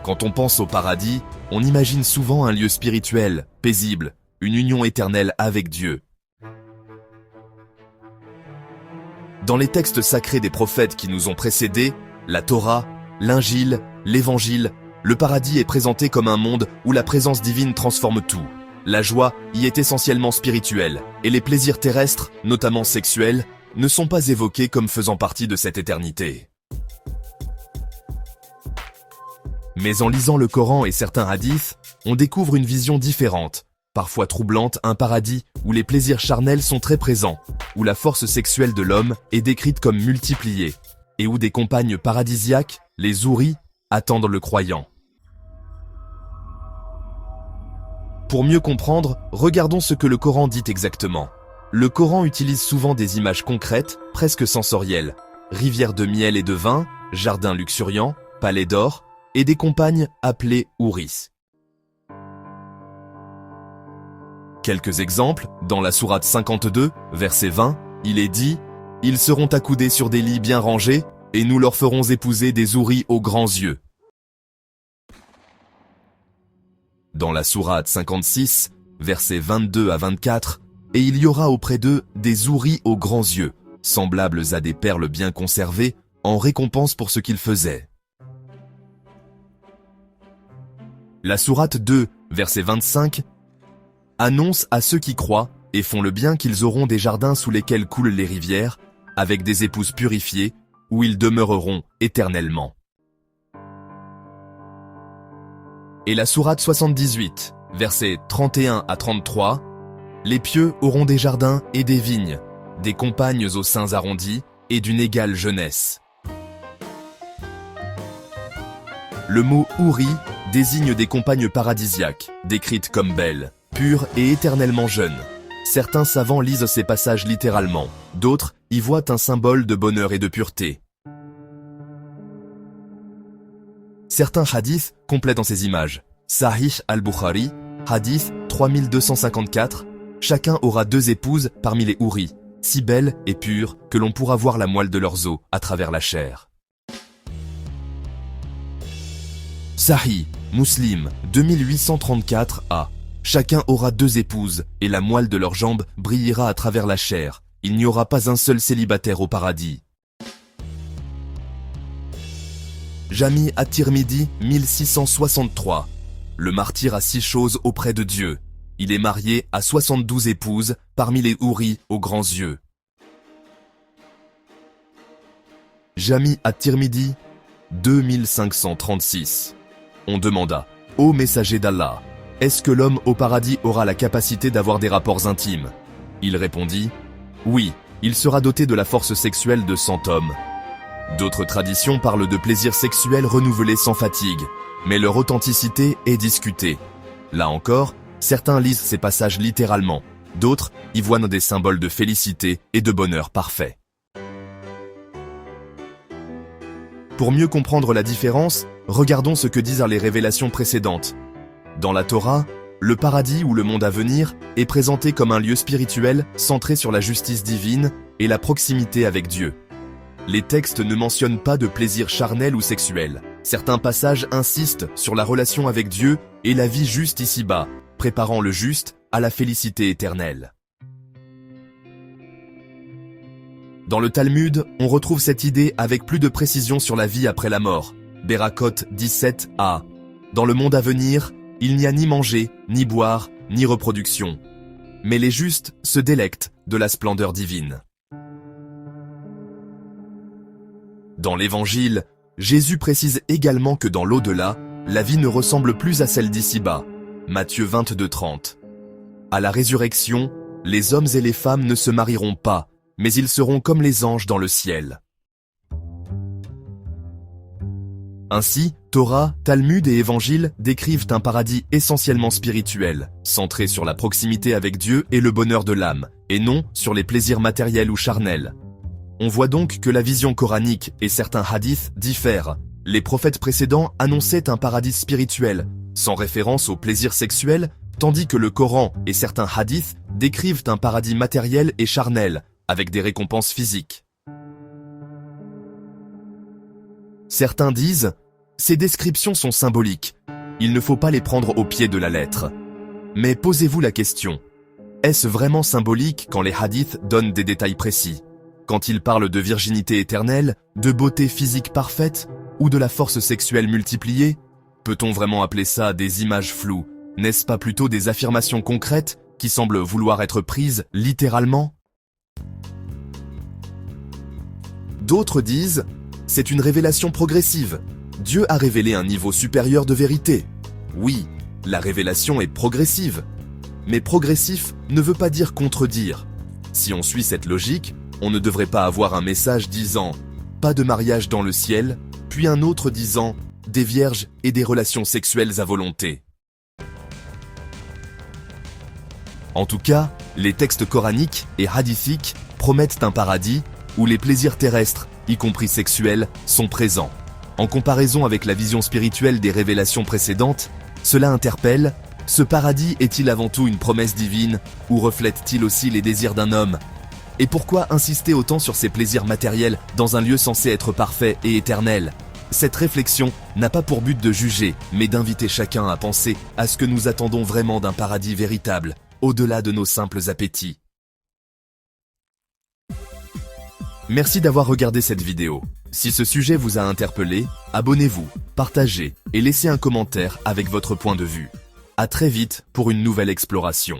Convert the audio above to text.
Quand on pense au paradis, on imagine souvent un lieu spirituel, paisible, une union éternelle avec Dieu. Dans les textes sacrés des prophètes qui nous ont précédés, la Torah, l'Injil, l'Évangile, le paradis est présenté comme un monde où la présence divine transforme tout. La joie y est essentiellement spirituelle, et les plaisirs terrestres, notamment sexuels, ne sont pas évoqués comme faisant partie de cette éternité. Mais en lisant le Coran et certains hadiths, on découvre une vision différente, parfois troublante, un paradis où les plaisirs charnels sont très présents, où la force sexuelle de l'homme est décrite comme multipliée, et où des compagnes paradisiaques, les houris, attendent le croyant. Pour mieux comprendre, regardons ce que le Coran dit exactement. Le Coran utilise souvent des images concrètes, presque sensorielles. Rivières de miel et de vin, jardins luxuriants, palais d'or, et des compagnes appelées houris. Quelques exemples, dans la sourate 52, verset 20, il est dit « Ils seront accoudés sur des lits bien rangés, et nous leur ferons épouser des houris aux grands yeux. » Dans la sourate 56, versets 22 à 24, « Et il y aura auprès d'eux des houris aux grands yeux, semblables à des perles bien conservées, en récompense pour ce qu'ils faisaient. » La sourate 2, verset 25, annonce à ceux qui croient et font le bien qu'ils auront des jardins sous lesquels coulent les rivières, avec des épouses purifiées, où ils demeureront éternellement. Et la sourate 78, versets 31 à 33, les pieux auront des jardins et des vignes, des compagnes aux seins arrondis et d'une égale jeunesse. Le mot houri désigne des compagnes paradisiaques, décrites comme belles, pures et éternellement jeunes. Certains savants lisent ces passages littéralement, d'autres y voient un symbole de bonheur et de pureté. Certains hadiths complètent dans ces images. Sahih al-Bukhari, hadith 3254, chacun aura 2 épouses parmi les houris, si belles et pures que l'on pourra voir la moelle de leurs os à travers la chair. Sahih, Muslim, 2834a. Chacun aura 2 épouses, et la moelle de leurs jambes brillera à travers la chair. Il n'y aura pas un seul célibataire au paradis. Jami at-Tirmidhi, 1663. Le martyr a 6 choses auprès de Dieu. Il est marié à 72 épouses, parmi les houris aux grands yeux. Jami at-Tirmidhi, 2536. On demanda, ô messager d'Allah, est-ce que l'homme au paradis aura la capacité d'avoir des rapports intimes? Il répondit, oui, il sera doté de la force sexuelle de 100 hommes. D'autres traditions parlent de plaisirs sexuels renouvelés sans fatigue, mais leur authenticité est discutée. Là encore, certains lisent ces passages littéralement, d'autres y voient des symboles de félicité et de bonheur parfait. Pour mieux comprendre la différence, regardons ce que disent les révélations précédentes. Dans la Torah, le paradis ou le monde à venir est présenté comme un lieu spirituel centré sur la justice divine et la proximité avec Dieu. Les textes ne mentionnent pas de plaisir charnel ou sexuel. Certains passages insistent sur la relation avec Dieu et la vie juste ici-bas, préparant le juste à la félicité éternelle. Dans le Talmud, on retrouve cette idée avec plus de précision sur la vie après la mort. Berakot 17a. Dans le monde à venir, il n'y a ni manger, ni boire, ni reproduction. Mais les justes se délectent de la splendeur divine. Dans l'Évangile, Jésus précise également que dans l'au-delà, la vie ne ressemble plus à celle d'ici-bas. Matthieu 22:30. À la résurrection, les hommes et les femmes ne se marieront pas, mais ils seront comme les anges dans le ciel. Ainsi, Torah, Talmud et Évangile décrivent un paradis essentiellement spirituel, centré sur la proximité avec Dieu et le bonheur de l'âme, et non sur les plaisirs matériels ou charnels. On voit donc que la vision coranique et certains hadiths diffèrent. Les prophètes précédents annonçaient un paradis spirituel, sans référence aux plaisirs sexuels, tandis que le Coran et certains hadiths décrivent un paradis matériel et charnel, avec des récompenses physiques. Certains disent « Ces descriptions sont symboliques. Il ne faut pas les prendre au pied de la lettre. Mais posez-vous la question. Est-ce vraiment symbolique quand les hadiths donnent des détails précis? Quand ils parlent de virginité éternelle, de beauté physique parfaite ou de la force sexuelle multipliée? Peut-on vraiment appeler ça des images floues? N'est-ce pas plutôt des affirmations concrètes qui semblent vouloir être prises littéralement? D'autres disent, c'est une révélation progressive. Dieu a révélé un niveau supérieur de vérité. Oui, la révélation est progressive. Mais progressif ne veut pas dire contredire. Si on suit cette logique, on ne devrait pas avoir un message disant « pas de mariage dans le ciel », puis un autre disant « des vierges et des relations sexuelles à volonté ». En tout cas, les textes coraniques et hadithiques promettent un paradis où les plaisirs terrestres, y compris sexuels, sont présents. En comparaison avec la vision spirituelle des révélations précédentes, cela interpelle. Ce paradis est-il avant tout une promesse divine ou reflète-t-il aussi les désirs d'un homme? Et pourquoi insister autant sur ces plaisirs matériels dans un lieu censé être parfait et éternel? Cette réflexion n'a pas pour but de juger, mais d'inviter chacun à penser à ce que nous attendons vraiment d'un paradis véritable, au-delà de nos simples appétits. Merci d'avoir regardé cette vidéo. Si ce sujet vous a interpellé, abonnez-vous, partagez et laissez un commentaire avec votre point de vue. À très vite pour une nouvelle exploration.